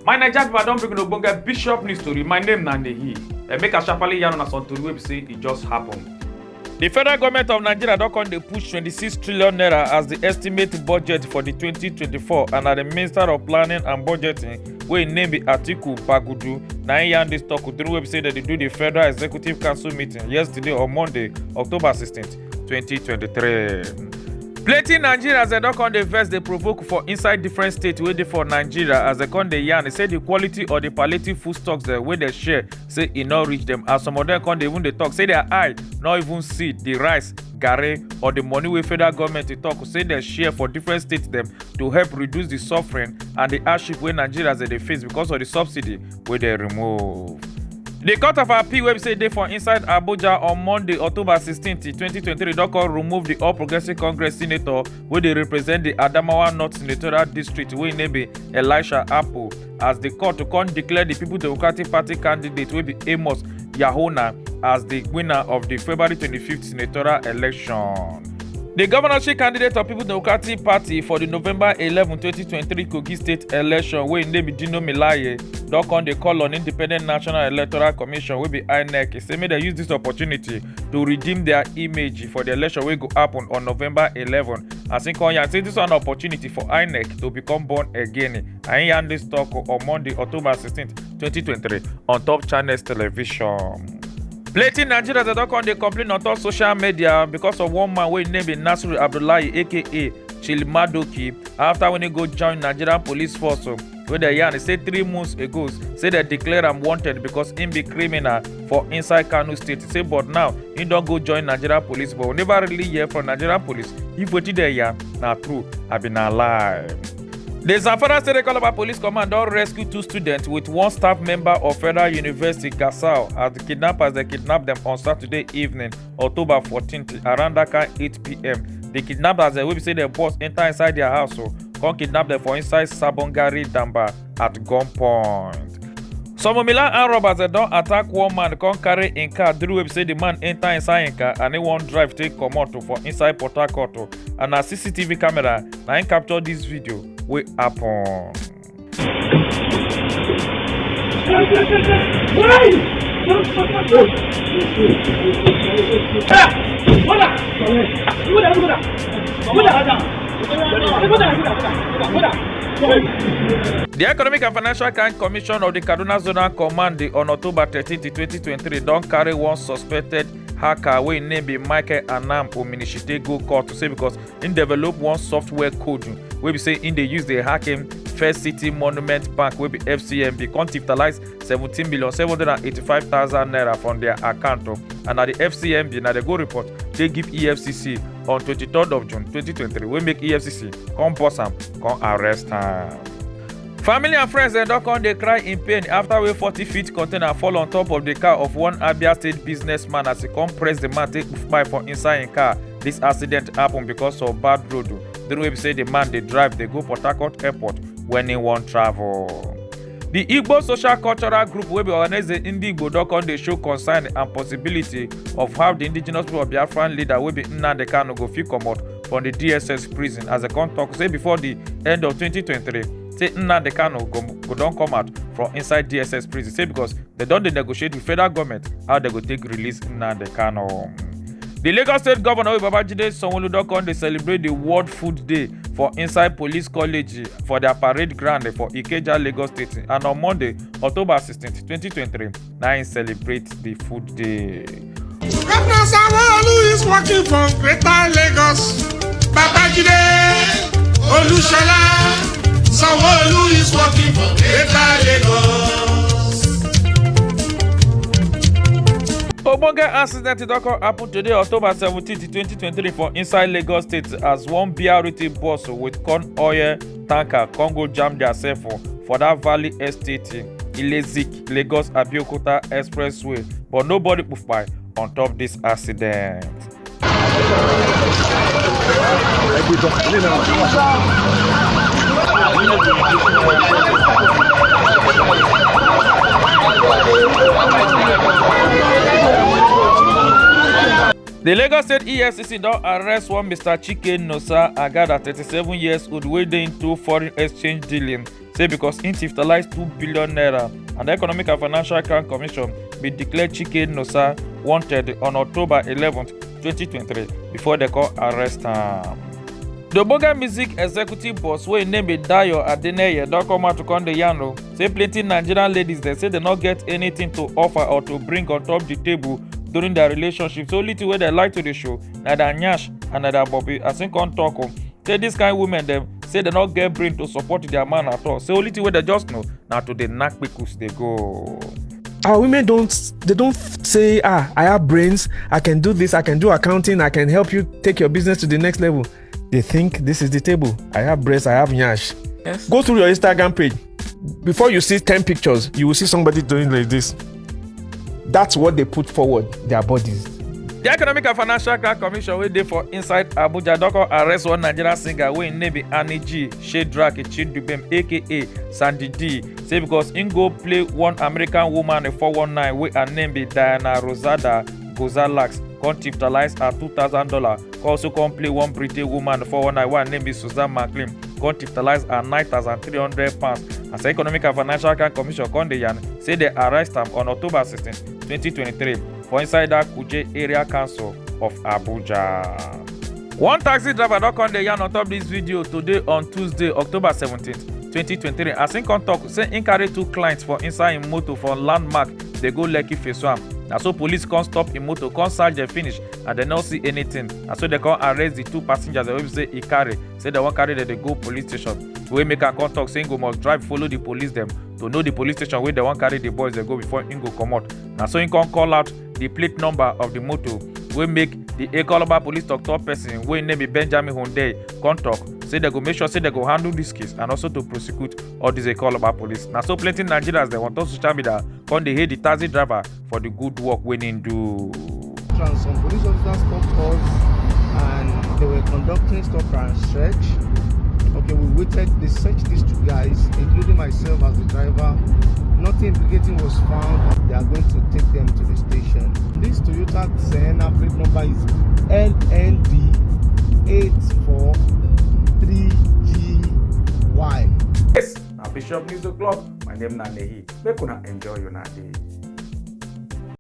My Naija people don bring ogbonge Bishop news story. My name na Nehi. Make a sharply yarn on some tori wey be say e just happen. The federal government of Nigeria don come dey push 26 trillion naira as the estimate budget for the 2024, and na the Minister of Planning and Budgeting wey im name be Atiku Bagudu na im yarn dis talk during wey be say dem dey do the Federal Executive Council meeting yesterday on Monday, October 16th, 2023. Plenty Nigerians dem don come dey vex dey provoke for inside different states wey dey for Nigeria as dem come dey yarn. They say the quality of the palliative food stocks dem wey dem share say e no reach dem, as some of dem come dey even dey talk say their eye no even see the rice, garri or the money wey federal government dey talk say dem share for different states dem to help reduce the suffering and the hardship wey Nigerians dey face because of the subsidy wey dem remove. The Court of Appeal wey be say dey for inside Abuja on Monday, October 16th, 2023 don come remove the All Progressives Congress senator wey dey represent the Adamawa North Senatorial District wey im name be Elisha Apple as the court to come declare the People's Democratic Party candidate wey be Amos Yahona as the winner of the February 25th senatorial election. The governorship candidate of People's Democratic Party for the November 11, 2023 Kogi State election wey im name be Dino Melaye don come dey call on Independent National Electoral Commission wey be INEC say make dem use this opportunity to redeem their image for the election wey go happen on November 11. As im come yarn say this one opportunity for INEC to become born again. And im yarn dis talk on Monday, October 16th, 2023 on Top Channels Television. Plenty Nigerians don come dey complain on top social media because of one man wey im name be Nasiru Abdullahi aka Chilimadoki after when he go join Nigerian police force wey dem yarn say 3 months ago say dem declare am wanted because im be criminal for inside Kano State. Say but now im don go join Nigerian police but we never really hear from Nigerian police if wetin dem yarn na true abi na lie. The Zamfara State Calabar Police Command don rescue 2 students with 1 staff member of Federal University Gasau as the kidnappers they kidnapped them on Saturday evening, October 14th around that kind 8 p.m. The kidnappers wey be say their boss enter inside their house come kidnap them for inside Sabongari Damba at gunpoint. Some Milan armed robbers don attack one man come carry im car during wey be say the man enter inside im car and he wan drive take comot for inside Port Harcourt and na CCTV camera na im capture this video wey happen. The Economic and Financial Crime Commission of the Kaduna Zonal Command on October 13, 2023 don carry one suspected hacker wey im name be Michael Anam Ominishite go court to say because im develop one software code wey be say im dey use dey hack him First City Monument Bank wey be FCMB come titalize 17,785,000 naira from their account and na the FCMB na dey go report dey give EFCC on 23rd of June 2023 wey make EFCC come bust am come arrest am. Family and friends dem don come dey cry in pain after wey 40-feet container fall on top of the car of one Abia State businessman as he come press the man take kpai for inside im car. This accident happen because of bad road during wey be say the man dey drive dey go Port Harcourt Airport when he wan travel. The Igbo social cultural group wey be Ohaneze Ndi Igbo don come dey show concern and possibility of how the indigenous people of Biafran leader wey be Nnamdi Kanu go fit comot from the DSS prison as dem come talk say before the end of 2023 say Nnamdi Kanu go don come out from inside DSS prison say because they don dey negotiate with federal government how they go take release Nnamdi Kanu. The Lagos State Governor Babajide Sanwo-Olu don come dey celebrate the World Food Day for inside Police College for their parade ground for Ikeja, Lagos State, and on Monday, October 16th, 2023, na im celebrate the Food Day. Governor Sanwo-Olu is working for Greater Lagos. Babajide Olusola Sanwo-Olu is working for Greater Lagos. Ogbonge accident don come happen today, October 17, 2023 for inside Lagos State as one BRT bus with corn oil tanker come go jam theirself for that Valley Estate, Ilezik, Lagos Abeokuta Expressway, but nobody put by on top this accident. The Lagos State EFCC don arrest one Mr. Chike Nosa Agada, 37 years old, wey dey into foreign exchange dealing, say because im tiftalize 2 billion naira, and the Economic and Financial Crime Commission bin declare Chike Nosa wanted on October 11, 2023 before they come arrest am. The ogbonge music executive boss wey im name be Dayo Adeneye don come out to come dey yarn o, say plenty Nigerian ladies dem say dem no get anything to offer or to bring on top the table during their relationship. So only thing wey dem like to dey show na their nyash and na their bobi. As im come talk o, say dis kind women dem say dem no get brain to support their man at all. Say only thing wey dem just know na to dey knack kpekus dey go. Our women don't say, I have brains, I can do this, I can do accounting, I can help you take your business to the next level. They think this is the table. I have breasts, I have nyash. Yes. Go through your Instagram page. Before you see 10 pictures, you will see somebody doing like this. That's what they put forward, their bodies. The Economic and Financial Crime Commission wey dey for inside Abuja don come arrest one Nigerian singer wey im name be Annie G Shedrack Chidubem aka Sandy D, say because im go play one American woman 419 wey her name be Diana Rosada Gozalax, come tiftalize her $2,000. Also come play one British woman 419 wey her name be Susan McLean, come tiftalize her £9,300. As the Economic and Financial Crime Commission come dey yarn, say they arrest am on October 16, 2023 for inside that Kuje Area Council of Abuja. One taxi driver don come dey yarn on top this video today on Tuesday, October 17th, 2023. As im come talk, say im carry 2 clients for inside im motor for landmark dey go Lekki Phase 1. Na so police come stop im motor, come search dem finish, and dem no see anything. Na so dem come arrest the 2 passengers wey be say e carry, say dem wan carry dem dey go police station. Wey make am come talk say im go must drive follow the police dem to know the police station wey dem wan carry the boys dem go before im go comot. Na so im come call out the plate number of the motor, wey make the Ekoloba police talk person wey name be Benjamin Hunde come talk, say they go make sure say they go handle this case and also to prosecute all these Ekoloba police. Na so plenty Nigerians they want on social media come dey hate the taxi driver for the good work wey im do. Some police officers stopped us and they were conducting stop and search. Okay, we waited, they searched these 2 guys, including myself as the driver. Nothing implicating was found. They are going to take them to the station. This Toyota Sienna plate number is LND 843GY. Yes, na Bishop News O'Clock. My name na Nehi. Make una enjoy your day.